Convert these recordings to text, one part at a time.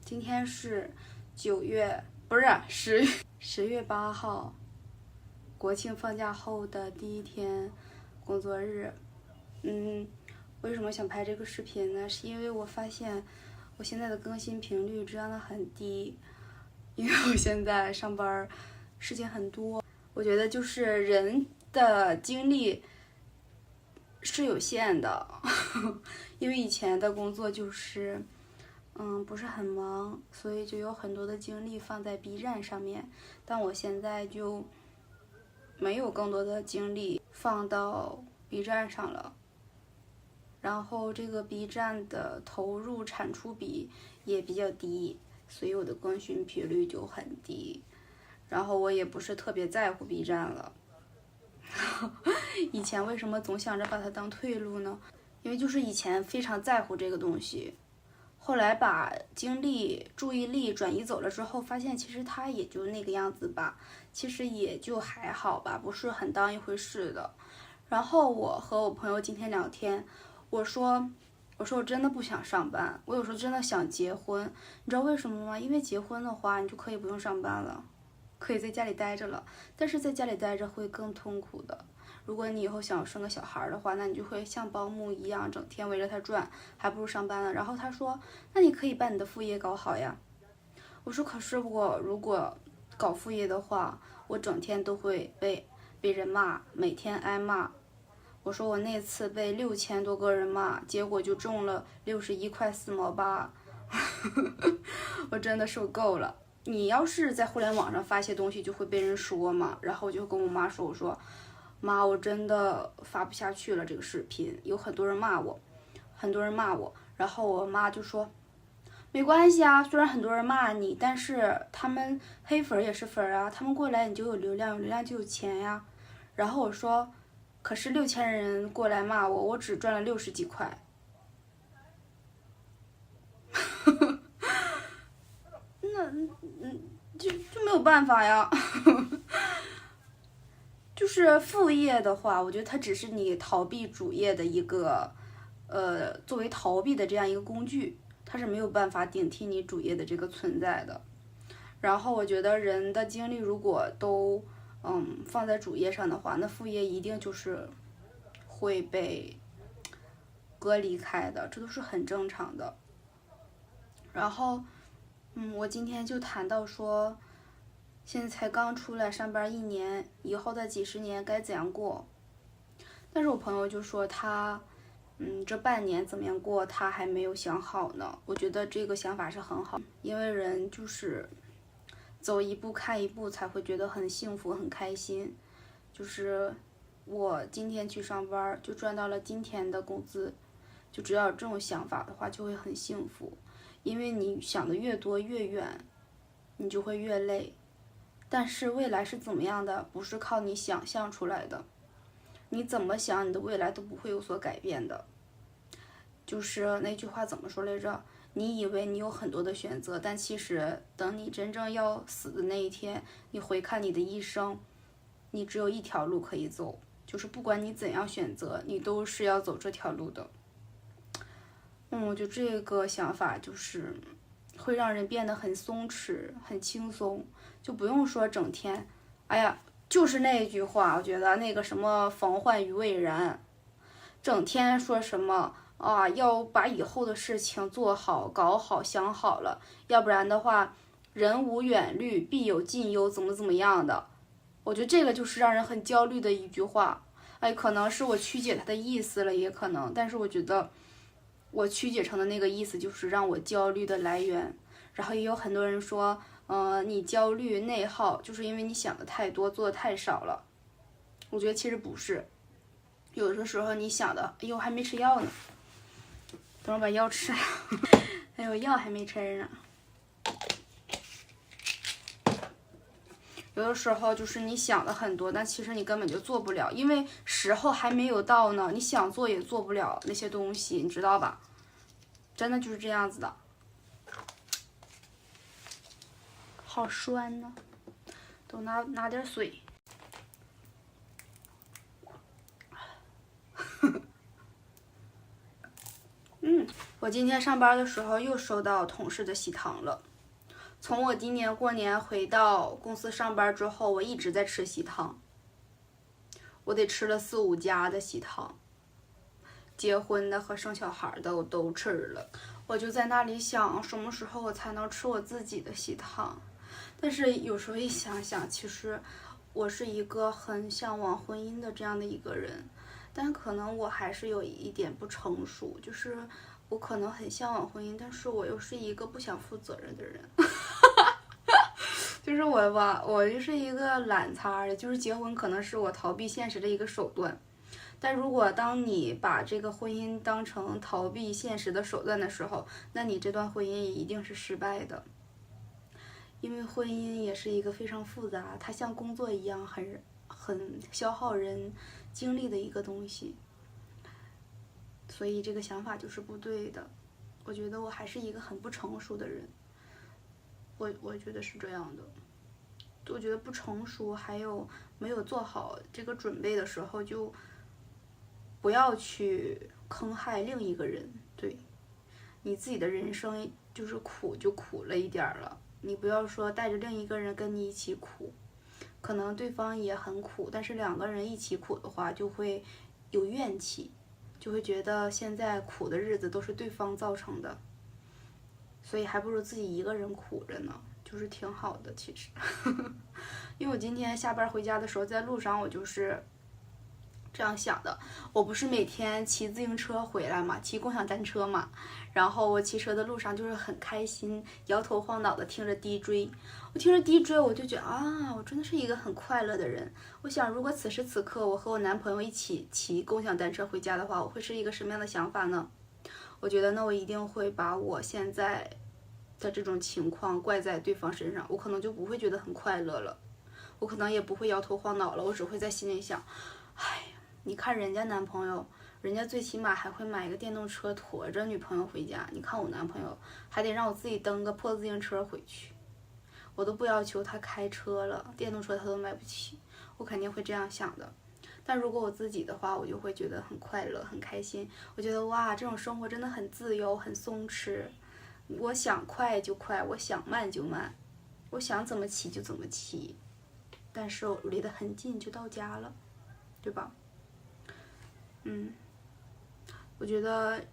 今天是10月8号，国庆放假后的第一天工作日。为什么想拍这个视频呢？是因为我发现我现在的更新频率真的很低，因为我现在上班事情很多。我觉得就是人的精力是有限的，因为以前的工作就是不是很忙，所以就有很多的精力放在 B 站上面，但我现在就没有更多的精力放到 B 站上了。然后这个 B 站的投入产出比也比较低，所以我的更新频率就很低。然后我也不是特别在乎 B 站了。以前为什么总想着把它当退路呢？因为就是以前非常在乎这个东西，后来把精力、注意力转移走了之后，发现其实它也就那个样子吧，其实也就还好吧，不是很当一回事的。然后我和我朋友今天聊天，我说我真的不想上班，我有时候真的想结婚，你知道为什么吗？因为结婚的话，你就可以不用上班了，可以在家里待着了，但是在家里待着会更痛苦的。如果你以后想生个小孩的话，那你就会像保姆一样整天围着他转，还不如上班了。然后他说，那你可以把你的副业搞好呀。我说，可是我如果搞副业的话，我整天都会被人骂，每天挨骂。我说我那次被6000多个人骂，结果就中了61.4毛8，我真的受够了。你要是在互联网上发些东西，就会被人说嘛。然后我就跟我妈说，我说妈，我真的发不下去了这个视频，有很多人骂我，很多人骂我。然后我妈就说没关系啊，虽然很多人骂你，但是他们黑粉也是粉啊，他们过来你就有流量，有流量就有钱呀。然后我说可是6000人过来骂我，我只赚了60几块。那就没有办法呀。就是副业的话，我觉得它只是你逃避主业的一个作为逃避的这样一个工具，它是没有办法顶替你主业的这个存在的。然后我觉得人的精力如果都放在主业上的话，那副业一定就是会被隔离开的，这都是很正常的。然后我今天就谈到说，现在才刚出来上班1年，以后的几十年该怎样过？但是我朋友就说他这半年怎么样过，他还没有想好呢。我觉得这个想法是很好，因为人就是走一步看一步，才会觉得很幸福、很开心。就是我今天去上班，就赚到了今天的工资，就只要有这种想法的话，就会很幸福。因为你想的越多越远，你就会越累。但是未来是怎么样的，不是靠你想象出来的。你怎么想，你的未来都不会有所改变的。就是那句话怎么说来着？你以为你有很多的选择，但其实等你真正要死的那一天，你回看你的一生，你只有一条路可以走，就是不管你怎样选择，你都是要走这条路的。我觉得这个想法就是会让人变得很松弛、很轻松，就不用说整天，哎呀，就是那一句话，我觉得那个什么防患于未然，整天说什么啊，要把以后的事情做好、搞好、想好了，要不然的话，人无远虑，必有近忧，怎么样的。我觉得这个就是让人很焦虑的一句话。哎，可能是我曲解它的意思了，也可能，但是我觉得我曲解成的那个意思就是让我焦虑的来源。然后也有很多人说，你焦虑内耗，就是因为你想的太多，做的太少了。我觉得其实不是，有的时候你想的，哎呦还没吃药呢，等我把药吃了，哎呦药还没吃呢。有的时候就是你想的很多，但其实你根本就做不了，因为时候还没有到呢，你想做也做不了那些东西，你知道吧？真的就是这样子的。好酸呢，都拿点水。我今天上班的时候又收到同事的喜糖了。从我今年过年回到公司上班之后，我一直在吃喜糖，我得吃了4、5家的喜糖，结婚的和生小孩的我都吃了。我就在那里想，什么时候我才能吃我自己的喜糖？但是有时候一想想，其实我是一个很向往婚姻的这样的一个人，但可能我还是有一点不成熟，就是我可能很向往婚姻，但是我又是一个不想负责任的人。就是我吧，我就是一个懒叉，就是结婚可能是我逃避现实的一个手段。但如果当你把这个婚姻当成逃避现实的手段的时候，那你这段婚姻也一定是失败的。因为婚姻也是一个非常复杂，它像工作一样很消耗人精力的一个东西。所以这个想法就是不对的。我觉得我还是一个很不成熟的人。我觉得是这样的，我觉得不成熟，还有没有做好这个准备的时候，就不要去坑害另一个人。对，你自己的人生就是苦就苦了一点了，你不要说带着另一个人跟你一起苦，可能对方也很苦，但是2个人一起苦的话，就会有怨气，就会觉得现在苦的日子都是对方造成的。所以还不如自己一个人苦着呢，就是挺好的其实。因为我今天下班回家的时候，在路上我就是这样想的，我不是每天骑自行车回来嘛，骑共享单车嘛，然后我骑车的路上就是很开心，摇头晃脑的听着 DJ， 我听着 DJ 我就觉得啊，我真的是一个很快乐的人。我想如果此时此刻我和我男朋友一起骑共享单车回家的话，我会是一个什么样的想法呢？我觉得那我一定会把我现在的这种情况怪在对方身上，我可能就不会觉得很快乐了，我可能也不会摇头晃脑了，我只会在心里想，哎，你看人家男朋友，人家最起码还会买一个电动车驮着女朋友回家，你看我男朋友还得让我自己蹬个破自行车回去，我都不要求他开车了，电动车他都买不起，我肯定会这样想的。但如果我自己的话，我就会觉得很快乐很开心，我觉得哇，这种生活真的很自由很松弛，我想快就快，我想慢就慢，我想怎么骑就怎么骑，但是我离得很近就到家了，对吧？我觉得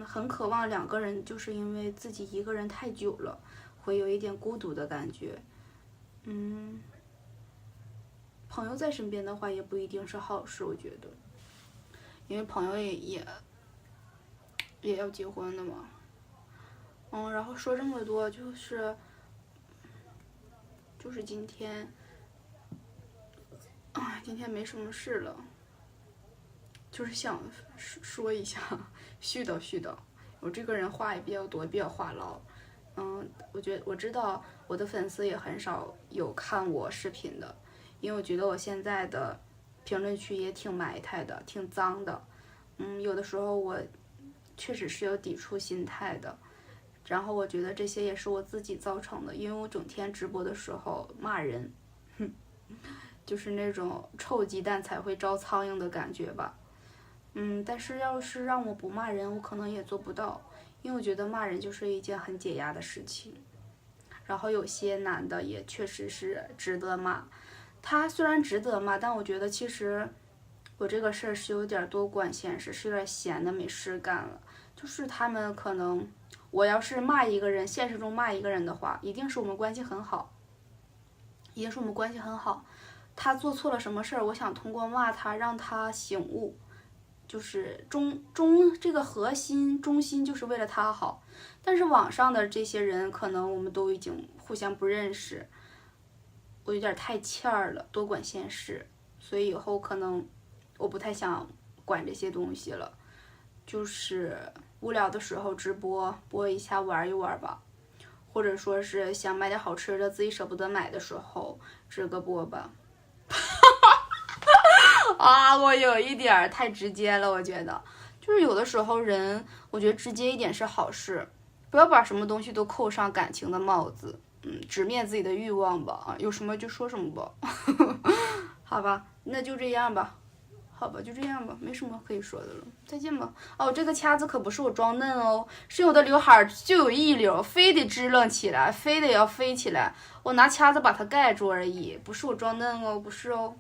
很渴望2个人，就是因为自己一个人太久了，会有一点孤独的感觉。朋友在身边的话也不一定是好事，我觉得，因为朋友也要结婚的嘛。然后说这么多，就是今天，今天没什么事了，就是想说一下，絮叨。我这个人话也比较多，比较话唠。我知道我的粉丝也很少有看我视频的。因为我觉得我现在的评论区也挺埋汰的，挺脏的。有的时候我确实是有抵触心态的。然后我觉得这些也是我自己造成的，因为我整天直播的时候骂人，就是那种臭鸡蛋才会招苍蝇的感觉吧。但是要是让我不骂人，我可能也做不到，因为我觉得骂人就是一件很解压的事情。然后有些男的也确实是值得骂。他虽然值得骂，但我觉得其实我这个事儿是有点多管闲事，是有点闲的没事干了。就是他们可能，我要是骂一个人，现实中骂一个人的话，一定是我们关系很好，他做错了什么事儿，我想通过骂他让他醒悟，就是这个核心中心就是为了他好。但是网上的这些人，可能我们都已经互相不认识。我有点太欠儿了，多管闲事，所以以后可能我不太想管这些东西了，就是无聊的时候直播播一下玩一玩吧，或者说是想买点好吃的自己舍不得买的时候直个播吧。我有一点太直接了，我觉得就是有的时候人，我觉得直接一点是好事，不要把什么东西都扣上感情的帽子。直面自己的欲望吧，有什么就说什么吧。好吧，那就这样吧。好吧，就这样吧，没什么可以说的了，再见吧。哦，这个掐子可不是我装嫩哦，是有的刘海就有一绺，非得支棱起来，非得要飞起来，我拿掐子把它盖住而已，不是我装嫩哦，不是哦。